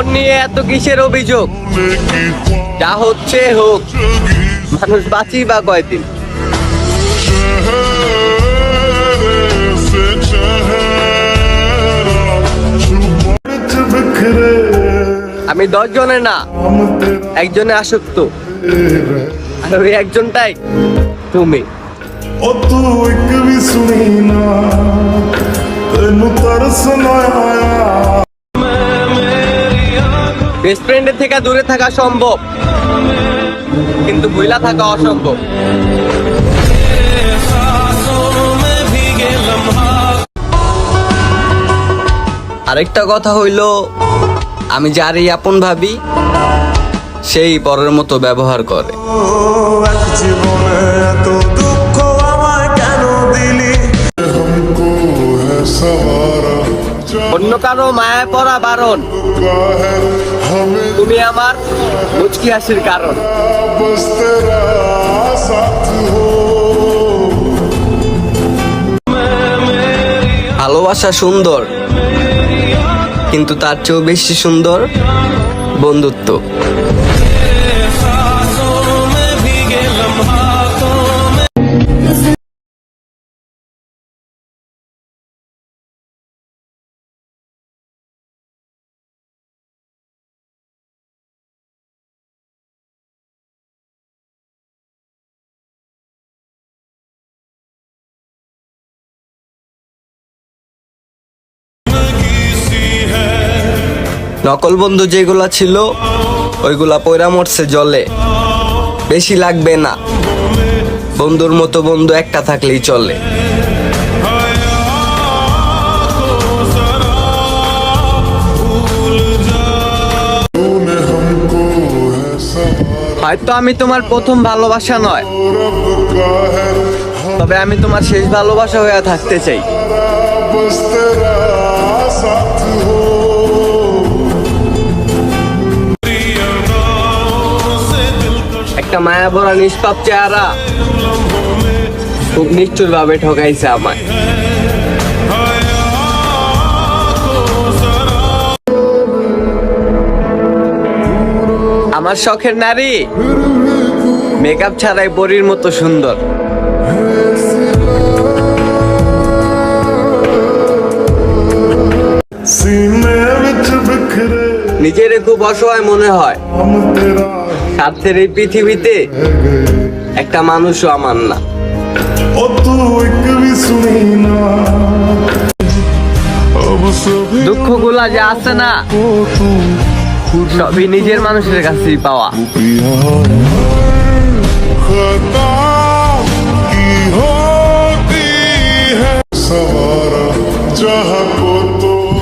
জীবন নিয়ে এত কিসের অভিযোগ? যা হচ্ছে হোক, মানুষ বাঁচি বা কয়দিন। আমি 10 জনে না, একজনে আসক্ত, আর ওই একজনটাই তুমি। বেস্ট ফ্রেন্ডের থেকে দূরে থাকা সম্ভব, কিন্তু ভুলা থাকা অসম্ভব। আরেকটা কথা হইল, আমি যারই আপন ভাবি সেই পরের মতো ব্যবহার করে। অন্য কারো মায়ায় পড়া বারণ, তুমি আমার মুচকি হাসির কারণ। ভালোবাসা সুন্দর, কিন্তু তার চেয়েও বেশি সুন্দর বন্ধুত্ব। নকল বন্ধু যেগুলা ছিল ওইগুলা পয়রা মরছে জলে। বেশি লাগবে না, বন্ধুর মতো বন্ধু একটা থাকলেই চলে। হয়তো আমি তোমার প্রথম ভালোবাসা নয়, তবে আমি তোমার শেষ ভালোবাসা হয়ে থাকতে চাই। একটা মায়া ভরা নিষ্পাপ চেহারা খুব নিষ্ঠুর ভাবে ঠকাইছে আমায়। আমার শখের নারী মেকআপ ছাড়াই পরীর মতো সুন্দর। নিজের খুব অসহায় মনে হয়, স্বার্থের এই পৃথিবীতে একটা মানুষও আমার না। দুঃখগুলা যে আছে না, সবই নিজের মানুষের কাছেই পাওয়া।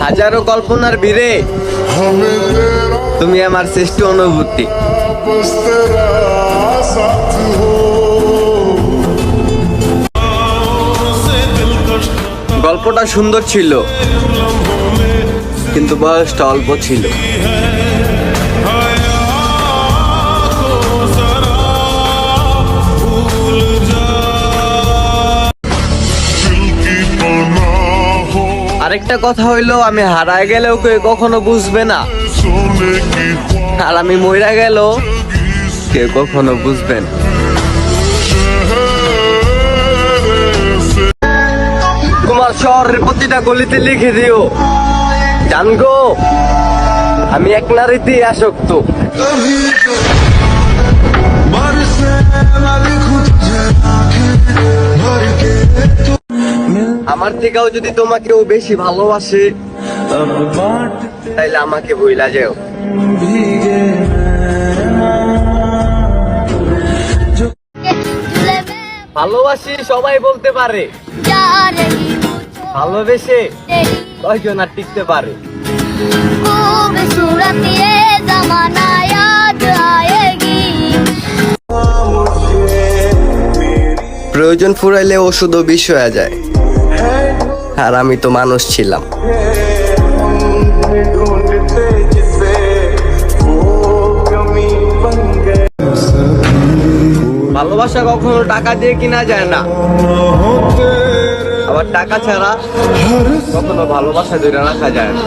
হাজারো কল্পনার ভিড়ে তুমি আমার শ্রেষ্ঠ অনুভূতি। গল্পটা সুন্দর ছিল, কিন্তু বয়সটা অল্প ছিল। আরেকটা কথা হইলো, আমি হারায় গেলেও কেউ কখনো বুঝবে না, আর আমি মইরা গেলেও কেউ কখনো বুঝবে না। তোমার শহরের প্রতিটা গলিতে লিখে দিও, জানগো আমি এক নারীতে আসক্ত। আমার থেকেও যদি তোমাকেও বেশি ভালোবাসে, তাইলে আমাকে ভুইলা যেও। ভালোবাসি সবাই বলতে পারে, ভালোবেসে কয়জন আর টিকতে পারে। প্রয়োজন ফুরাইলে ওষুধও বিষ হয়ে যায়, আর আমি তো মানুষ ছিলাম। ভালোবাসা কখনো টাকা দিয়ে কিনা যায় না, আবার টাকা ছাড়া কখনো ভালোবাসা ধরে রাখা যায় না।